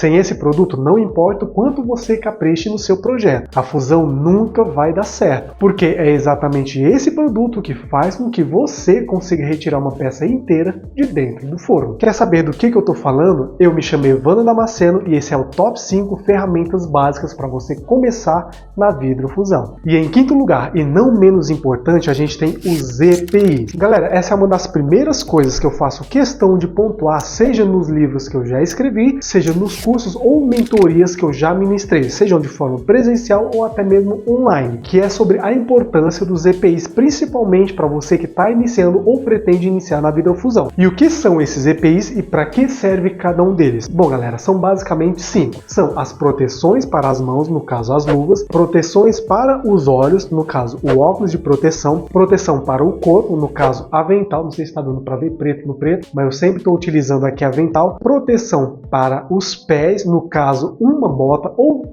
Sem esse produto, não importa o quanto você capriche no seu projeto, a fusão nunca vai dar certo, porque é exatamente esse produto que faz com que você consiga retirar uma peça inteira de dentro do forno. Quer saber do que eu estou falando? Eu me chamo Evandro Damasceno e esse é o Top 5 ferramentas básicas para você começar na vidrofusão. E em quinto lugar, e não menos importante, a gente tem os EPIs. Galera, essa é uma das primeiras coisas que eu faço questão de pontuar, seja nos livros que eu já escrevi, seja nos cursos ou mentorias que eu já ministrei, sejam de forma presencial ou até mesmo online, que é sobre a importância dos EPIs, principalmente para você que está iniciando ou pretende iniciar na vidrofusão. E o que são esses EPIs e para que serve cada um deles? Bom, galera, são basicamente 5. São as proteções para as mãos, no caso as luvas, proteções para os olhos, no caso o óculos de proteção, proteção para o corpo, no caso avental, não sei se está dando para ver preto no preto, mas eu sempre estou utilizando aqui avental, proteção para os pés, no caso uma bota ou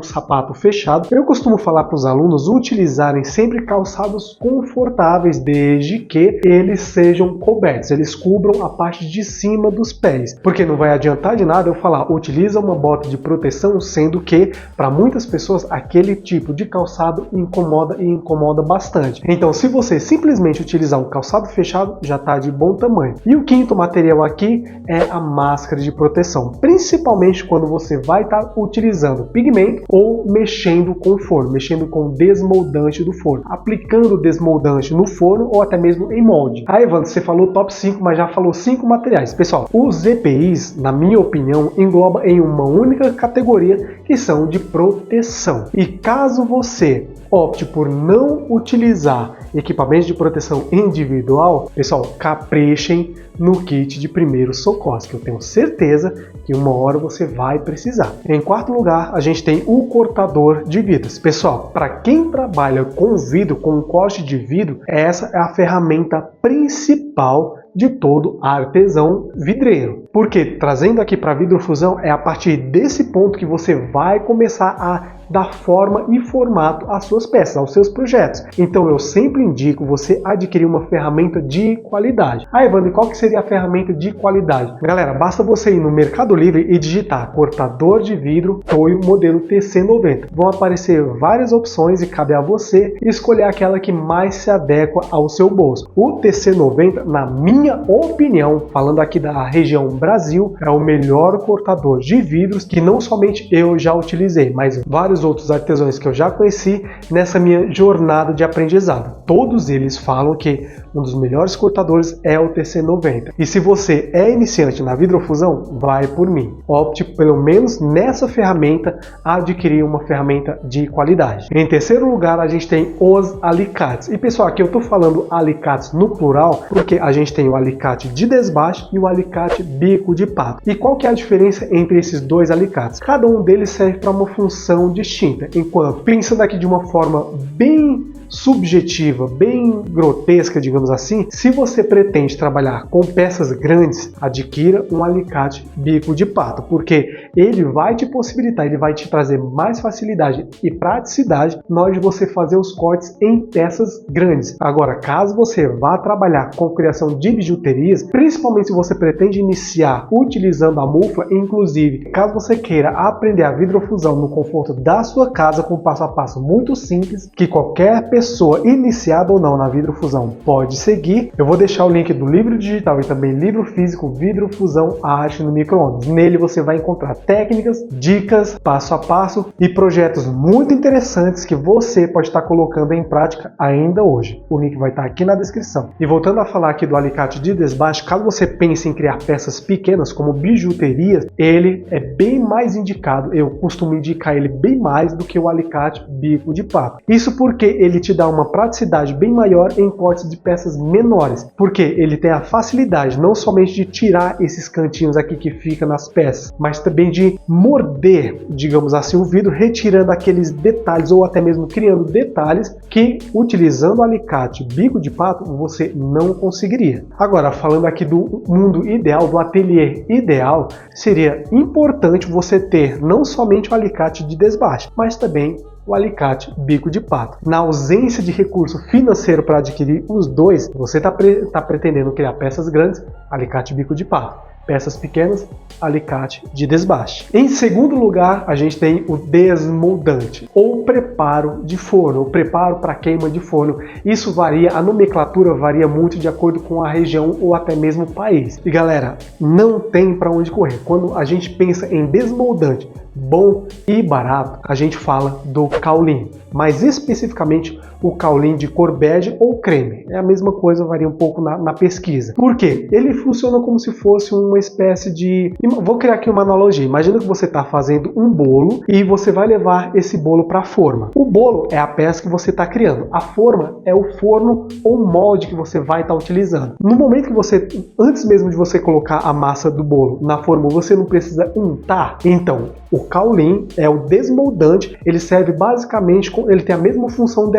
sapato fechado. Eu costumo falar para os alunos utilizarem sempre calçados confortáveis, desde que eles sejam cobertos, eles cubram a parte de cima dos pés, porque não vai adiantar de nada eu falar utiliza uma bota de proteção, sendo que para muitas pessoas aquele tipo de calçado incomoda e incomoda bastante. Então, se você simplesmente utilizar um calçado fechado, já está de bom tamanho. E o quinto material aqui é a máscara de proteção, principalmente quando você vai estar utilizando pigmento ou mexendo com o forno, mexendo com o desmoldante do forno, aplicando o desmoldante no forno ou até mesmo em molde. Ah, Evandro, você falou top 5, mas já falou 5 materiais. Pessoal, os EPIs, na minha opinião, engloba em uma única categoria, que são de proteção. E caso você opte por não utilizar equipamentos de proteção individual, pessoal, caprichem no kit de primeiros socorros, que eu tenho certeza que uma hora você vai precisar. Em quarto lugar, a gente tem o cortador de vidros. Pessoal, para quem trabalha com vidro, com corte de vidro, essa é a ferramenta principal de todo artesão vidreiro. Porque trazendo aqui para a vidrofusão, é a partir desse ponto que você vai começar a dar forma e formato às suas peças, aos seus projetos. Então eu sempre indico você adquirir uma ferramenta de qualidade. Ah, Evandro, qual que seria a ferramenta de qualidade? Galera, basta você ir no Mercado Livre e digitar cortador de vidro Toyo modelo TC90. Vão aparecer várias opções e cabe a você escolher aquela que mais se adequa ao seu bolso. O TC90, na minha opinião, falando aqui da região Brasil, é o melhor cortador de vidros que não somente eu já utilizei, mas vários outros artesãos que eu já conheci nessa minha jornada de aprendizado. Todos eles falam que um dos melhores cortadores é o TC90. E se você é iniciante na vidrofusão, vai por mim. Opte pelo menos nessa ferramenta a adquirir uma ferramenta de qualidade. Em terceiro lugar, a gente tem os alicates. E pessoal, aqui eu estou falando alicates no plural porque a gente tem o alicate de desbaste e o alicate bico de pato. E qual que é a diferença entre esses dois alicates? Cada um deles serve para uma função distinta. Enquanto, pensando aqui de uma forma bem subjetiva, bem grotesca, digamos assim, se você pretende trabalhar com peças grandes, adquira um alicate bico de pato, porque ele vai te possibilitar, ele vai te trazer mais facilidade e praticidade na hora de você fazer os cortes em peças grandes. Agora, caso você vá trabalhar com criação de bijuterias, principalmente se você pretende iniciar utilizando a mufa, inclusive, caso você queira aprender a vidrofusão no conforto da sua casa com passo a passo muito simples, que qualquer pessoa iniciada ou não na vidrofusão pode seguir, eu vou deixar o link do livro digital e também livro físico Vidrofusão, a arte no micro-ondas. Nele você vai encontrar técnicas, dicas, passo a passo e projetos muito interessantes que você pode estar colocando em prática ainda hoje. O link vai estar aqui na descrição. E voltando a falar aqui do alicate de desbaste, caso você pense em criar peças pequenas como bijuterias, ele é bem mais indicado, eu costumo indicar ele bem mais do que o alicate bico de pato. Isso porque ele te dá uma praticidade bem maior em cortes de peças menores, porque ele tem a facilidade não somente de tirar esses cantinhos aqui que fica nas peças, mas também de morder, digamos assim, o vidro, retirando aqueles detalhes ou até mesmo criando detalhes que utilizando o alicate bico de pato você não conseguiria. Agora, falando aqui do mundo ideal, do ateliê ideal, seria importante você ter não somente o alicate de desbaste, mas também o alicate bico de pato. Na ausência de recurso financeiro para adquirir os dois, você está pretendendo criar peças grandes, alicate bico de pato. peças pequenas, alicate de desbaste. Em segundo lugar, a gente tem o desmoldante, ou preparo de forno, ou preparo para queima de forno. Isso varia, a nomenclatura varia muito de acordo com a região ou até mesmo o país. E galera, não tem para onde correr. Quando a gente pensa em desmoldante bom e barato, a gente fala do Kaolin, mais especificamente o Kaolin de cor bege ou creme. É a mesma coisa, varia um pouco na pesquisa. Por quê? Ele funciona como se fosse uma espécie de... Vou criar aqui uma analogia. Imagina que você está fazendo um bolo e você vai levar esse bolo para a forma. O bolo é a peça que você está criando. A forma é o forno ou molde que você vai estar utilizando. No momento que você, antes mesmo de você colocar a massa do bolo na forma, você não precisa untar. Então, o Kaolin é o desmoldante. Ele serve basicamente, ele tem a mesma função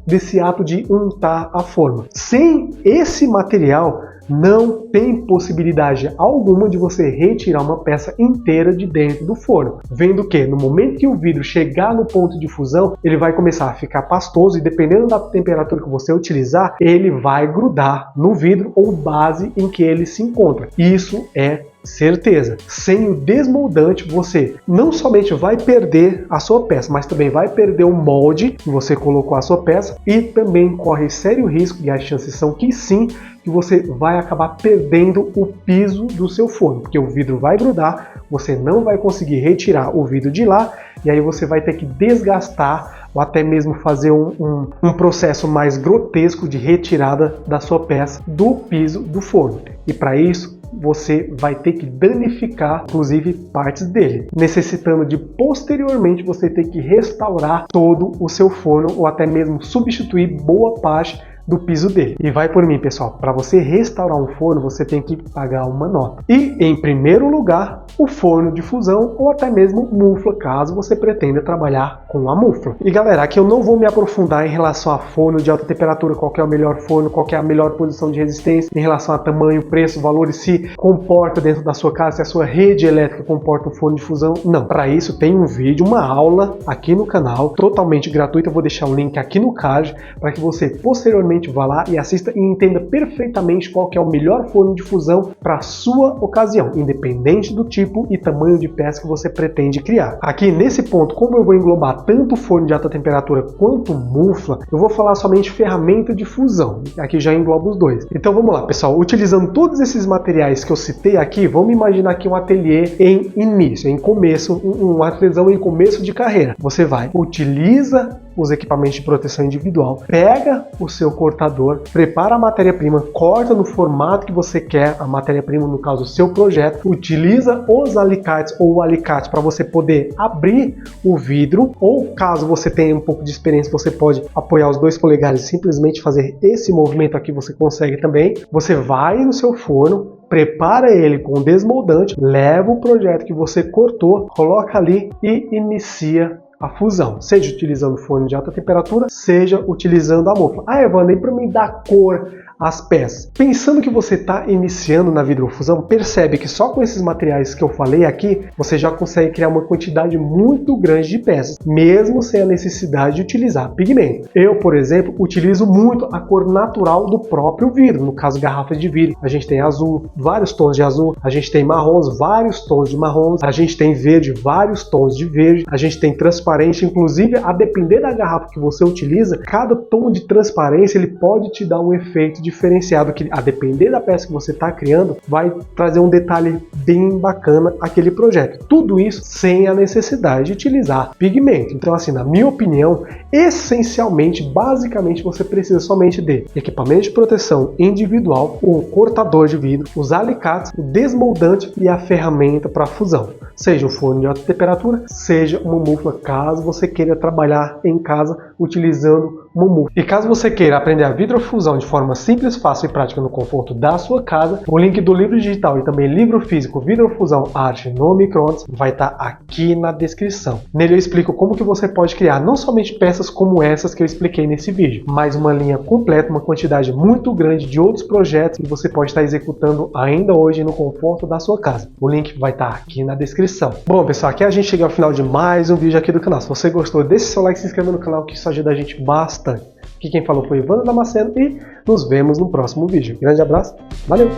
desse ato de untar a forma. Sem esse material, não tem possibilidade alguma de você retirar uma peça inteira de dentro do forno. Vendo que no momento que o vidro chegar no ponto de fusão, ele vai começar a ficar pastoso e dependendo da temperatura que você utilizar, ele vai grudar no vidro ou base em que ele se encontra. Isso é certeza. Sem o desmoldante, você não somente vai perder a sua peça, mas também vai perder o molde que você colocou a sua peça e também corre sério risco, e as chances são que sim, que você vai acabar perdendo o piso do seu forno, porque o vidro vai grudar, você não vai conseguir retirar o vidro de lá, e aí você vai ter que desgastar ou até mesmo fazer um processo mais grotesco de retirada da sua peça do piso do forno. E para isso, você vai ter que danificar, inclusive, partes dele, necessitando de posteriormente você ter que restaurar todo o seu forno ou até mesmo substituir boa parte do piso dele. E vai por mim, pessoal, para você restaurar um forno, você tem que pagar uma nota. E, em primeiro lugar, o forno de fusão ou até mesmo mufla, caso você pretenda trabalhar com a mufla. E galera, aqui eu não vou me aprofundar em relação a forno de alta temperatura, qual é o melhor forno, qual é a melhor posição de resistência, em relação a tamanho, preço, valores, se comporta dentro da sua casa, se a sua rede elétrica comporta um forno de fusão. Não, para isso tem um vídeo, uma aula aqui no canal, totalmente gratuita. Eu vou deixar o link aqui no card para que você posteriormente vá lá e assista e entenda perfeitamente qual que é o melhor forno de fusão para a sua ocasião, independente do tipo e tamanho de peça que você pretende criar. Aqui nesse ponto, como eu vou englobar tanto forno de alta temperatura quanto mufla, eu vou falar somente ferramenta de fusão. Aqui já engloba os dois. Então vamos lá, pessoal. Utilizando todos esses materiais que eu citei aqui, vamos imaginar aqui um ateliê em início, em começo, um artesão em começo de carreira. Você utiliza os equipamentos de proteção individual, pega o seu cortador, prepara a matéria-prima, corta no formato que você quer, a matéria-prima, no caso, o seu projeto, utiliza os alicates ou o alicate para você poder abrir o vidro, ou caso você tenha um pouco de experiência, você pode apoiar os 2 polegares e simplesmente fazer esse movimento aqui, você consegue também. Você vai no seu forno, prepara ele com desmoldante, leva o projeto que você cortou, coloca ali e inicia a fusão, seja utilizando forno de alta temperatura, seja utilizando a mufla. Ah, Evandro, e para mim dar cor às peças? Pensando que você está iniciando na vidrofusão, percebe que só com esses materiais que eu falei aqui, você já consegue criar uma quantidade muito grande de peças, mesmo sem a necessidade de utilizar pigmento. Eu, por exemplo, utilizo muito a cor natural do próprio vidro, no caso garrafas de vidro. A gente tem azul, vários tons de azul, a gente tem marrons, vários tons de marrons, a gente tem verde, vários tons de verde, a gente tem transparente, inclusive a depender da garrafa que você utiliza, cada tom de transparência ele pode te dar um efeito diferenciado que, a depender da peça que você está criando, vai trazer um detalhe bem bacana aquele projeto. Tudo isso sem a necessidade de utilizar pigmento. Então, assim, na minha opinião, essencialmente, basicamente, você precisa somente de equipamento de proteção individual, o cortador de vidro, os alicates, o desmoldante e a ferramenta para fusão. Seja um forno de alta temperatura, seja uma mufla, caso você queira trabalhar em casa utilizando uma mufla. E caso você queira aprender a vidrofusão de forma simples, fácil e prática no conforto da sua casa, o link do livro digital e também livro físico Vidrofusão Arte no Micro-ondas vai estar aqui na descrição. Nele eu explico como que você pode criar não somente peças como essas que eu expliquei nesse vídeo, mas uma linha completa, uma quantidade muito grande de outros projetos que você pode estar executando ainda hoje no conforto da sua casa. O link vai estar aqui na descrição. Bom, pessoal, aqui a gente chega ao final de mais um vídeo aqui do canal. Se você gostou, deixe seu like e se inscreva no canal, que isso ajuda a gente bastante. Aqui quem falou foi Evandro Damasceno e nos vemos no próximo vídeo. Grande abraço, valeu!